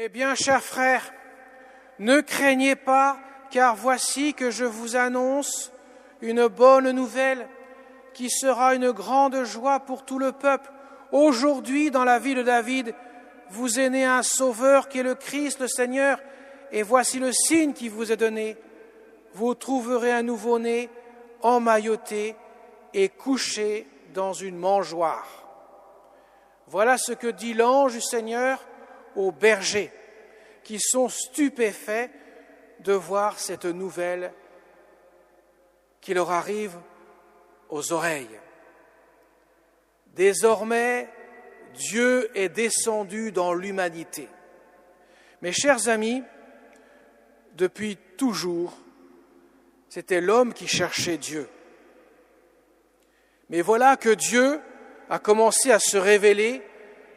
Eh bien, chers frères, ne craignez pas, car voici que je vous annonce une bonne nouvelle qui sera une grande joie pour tout le peuple. Aujourd'hui, dans la ville de David, vous est né un Sauveur qui est le Christ, le Seigneur, et voici le signe qui vous est donné. Vous trouverez un nouveau-né emmailloté et couché dans une mangeoire. Voilà ce que dit l'ange du Seigneur aux bergers, qui sont stupéfaits de voir cette nouvelle qui leur arrive aux oreilles. Désormais, Dieu est descendu dans l'humanité. Mes chers amis, depuis toujours, c'était l'homme qui cherchait Dieu. Mais voilà que Dieu a commencé à se révéler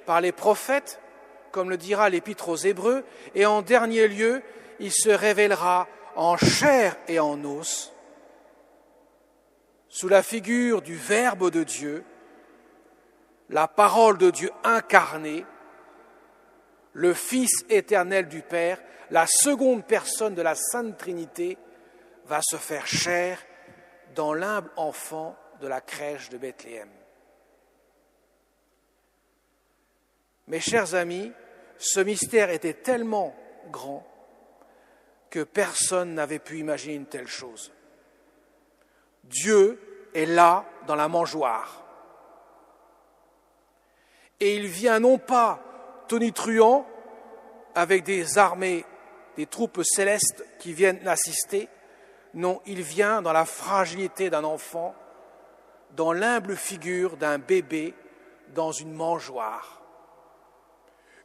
par les prophètes, comme le dira l'Épître aux Hébreux, et en dernier lieu, il se révélera en chair et en os, sous la figure du Verbe de Dieu, la parole de Dieu incarnée, le Fils éternel du Père, la seconde personne de la Sainte Trinité, va se faire chair dans l'humble enfant de la crèche de Bethléem. Mes chers amis, ce mystère était tellement grand que personne n'avait pu imaginer une telle chose. Dieu est là dans la mangeoire. Et il vient non pas tonitruant avec des armées, des troupes célestes qui viennent l'assister, non, il vient dans la fragilité d'un enfant, dans l'humble figure d'un bébé dans une mangeoire.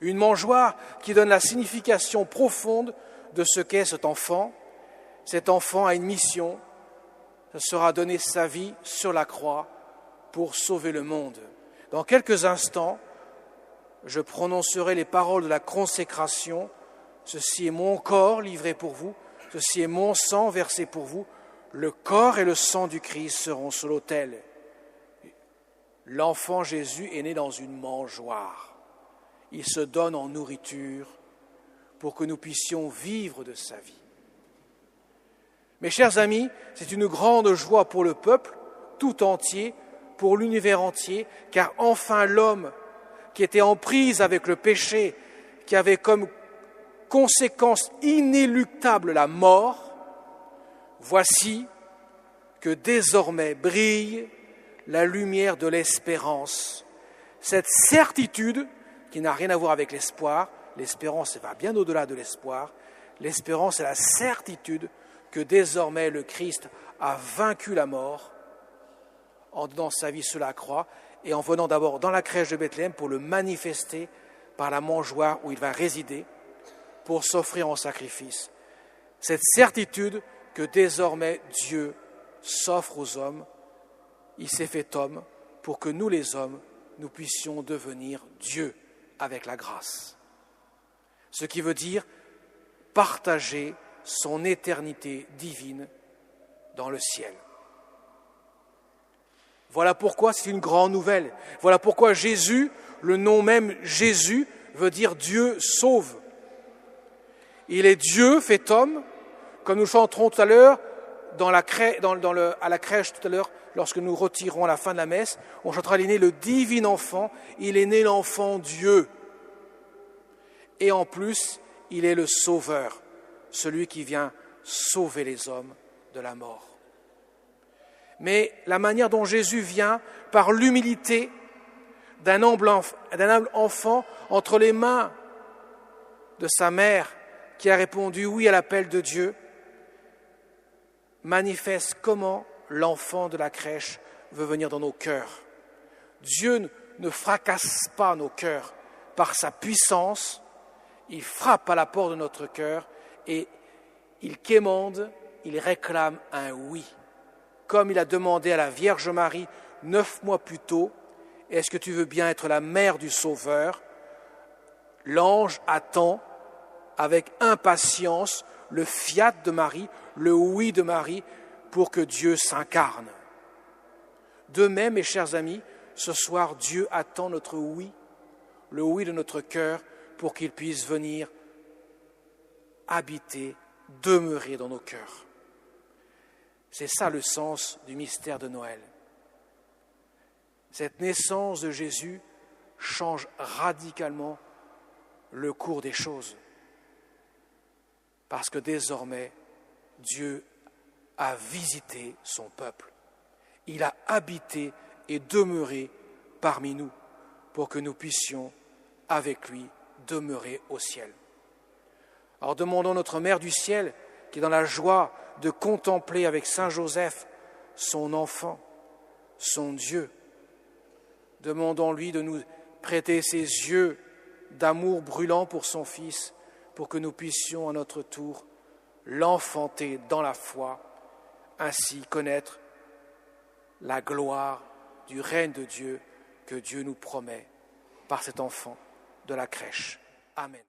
Une mangeoire qui donne la signification profonde de ce qu'est cet enfant. Cet enfant a une mission, ce sera donner sa vie sur la croix pour sauver le monde. Dans quelques instants, je prononcerai les paroles de la consécration. Ceci est mon corps livré pour vous, ceci est mon sang versé pour vous. Le corps et le sang du Christ seront sur l'autel. L'enfant Jésus est né dans une mangeoire. Il se donne en nourriture pour que nous puissions vivre de sa vie. Mes chers amis, c'est une grande joie pour le peuple tout entier, pour l'univers entier, car enfin l'homme qui était en prise avec le péché, qui avait comme conséquence inéluctable la mort, voici que désormais brille la lumière de l'espérance. Cette certitude qui n'a rien à voir avec l'espoir, l'espérance va bien au-delà de l'espoir, l'espérance est la certitude que désormais le Christ a vaincu la mort en donnant sa vie sur la croix et en venant d'abord dans la crèche de Bethléem pour le manifester par la mangeoire où il va résider, pour s'offrir en sacrifice. Cette certitude que désormais Dieu s'offre aux hommes, il s'est fait homme pour que nous les hommes, nous puissions devenir Dieu avec la grâce. Ce qui veut dire partager son éternité divine dans le ciel. Voilà pourquoi c'est une grande nouvelle. Voilà pourquoi Jésus, le nom même Jésus, veut dire Dieu sauve. Il est Dieu fait homme, comme nous chanterons tout à l'heure à la crèche tout à l'heure, lorsque nous retirerons à la fin de la messe, on chantera, il est né le divin enfant, il est né l'enfant Dieu. Et en plus, il est le sauveur, celui qui vient sauver les hommes de la mort. Mais la manière dont Jésus vient, par l'humilité d'un humble enfant entre les mains de sa mère, qui a répondu oui à l'appel de Dieu, manifeste comment l'enfant de la crèche veut venir dans nos cœurs. Dieu ne fracasse pas nos cœurs par sa puissance, il frappe à la porte de notre cœur et il quémande, il réclame un oui. Comme il a demandé à la Vierge Marie 9 mois plus tôt, est-ce que tu veux bien être la mère du Sauveur? L'ange attend avec impatience le fiat de Marie, le oui de Marie, pour que Dieu s'incarne. De même, mes chers amis, ce soir, Dieu attend notre oui, le oui de notre cœur, pour qu'il puisse venir habiter, demeurer dans nos cœurs. C'est ça le sens du mystère de Noël. Cette naissance de Jésus change radicalement le cours des choses. Parce que désormais, Dieu a visité son peuple. Il a habité et demeuré parmi nous pour que nous puissions, avec lui, demeurer au ciel. Alors demandons notre Mère du ciel, qui est dans la joie de contempler avec Saint Joseph son enfant, son Dieu. Demandons-lui de nous prêter ses yeux d'amour brûlant pour son Fils, pour que nous puissions à notre tour l'enfanter dans la foi, ainsi connaître la gloire du règne de Dieu que Dieu nous promet par cet enfant de la crèche. Amen.